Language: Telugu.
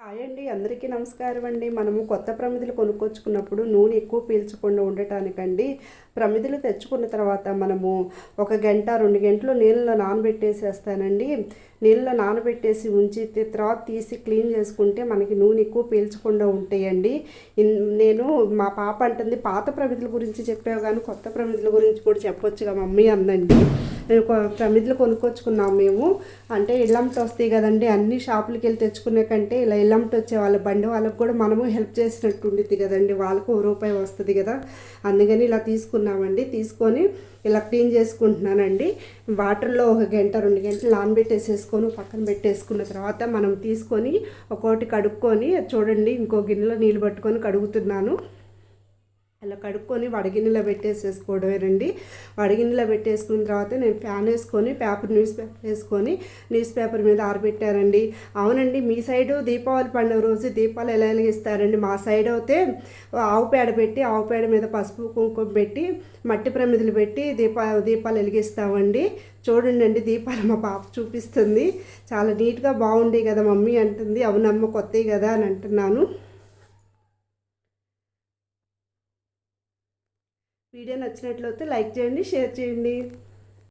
హాయ్ అండి, అందరికీ నమస్కారం అండి. మనము కొత్త ప్రమిదలు కొనుక్కొచ్చుకున్నప్పుడు నూనె ఎక్కువ పీల్చకుండా ఉండటానికండి ప్రమిదలు తెచ్చుకున్న తర్వాత మనము 1 గంట 2 గంటలు నీళ్ళలో నానబెట్టేసేస్తానండి. నీళ్ళలో నానబెట్టేసి ఉంచి తర్వాత తీసి క్లీన్ చేసుకుంటే మనకి నూనె ఎక్కువ పీల్చకుండా ఉంటాయండి. నేను మా పాప అంటుంది పాత ప్రమిదల గురించి చెప్పావు కానీ కొత్త ప్రమిదల గురించి కూడా చెప్పొచ్చుగా మమ్మీ అందండి. ప్రమిదలు కొనుక్కొచ్చుకున్నాం మేము. అంటే ఇళ్ళంట వస్తాయి కదండి, అన్ని షాపులకి వెళ్ళి తెచ్చుకునే కంటే ఇలా ఇళ్ళంట వచ్చే వాళ్ళ బండి వాళ్ళకు కూడా మనము హెల్ప్ చేసినట్టు ఉంటుంది కదండి, వాళ్ళకు రూపాయి వస్తుంది కదా. అందుకని ఇలా తీసుకున్నామండి. తీసుకొని ఇలా క్లీన్ చేసుకుంటున్నానండి. వాటర్లో 1 గంట 2 గంటలు నానబెట్టేసేసుకొని పక్కన పెట్టేసుకున్న తర్వాత మనం తీసుకొని ఒక్కొక్కటి కడుక్కొని చూడండి, ఇంకో గిన్నెలో నీళ్ళు పట్టుకొని కడుగుతున్నాను. అలా కడుక్కొని వడగిన్నెలో పెట్టేసేసుకోవడమేనండి. వడగిన్నెలో పెట్టేసుకున్న తర్వాత నేను ఫ్యాన్ వేసుకొని న్యూస్ పేపర్ వేసుకొని న్యూస్ పేపర్ మీద ఆరబెట్టారండి. అవునండి, మీ సైడు దీపావళి పండుగ రోజు దీపాలు ఎలా వెలిగిస్తారండి? మా సైడ్ అయితే ఆవు పేడ పెట్టి ఆవు పేడ మీద పసుపు కుంకుమ పెట్టి మట్టి ప్రమిదలు పెట్టి దీపాలు వెలిగిస్తామండి. చూడండి దీపాలు మా పాప చూపిస్తుంది. చాలా నీట్గా బాగుండే కదా మమ్మీ అంటుంది. అవునమ్మ కొత్తవి కదా అని అంటున్నాను. వీడియో నచ్చినట్లయితే లైక్ చేయండి, షేర్ చేయండి.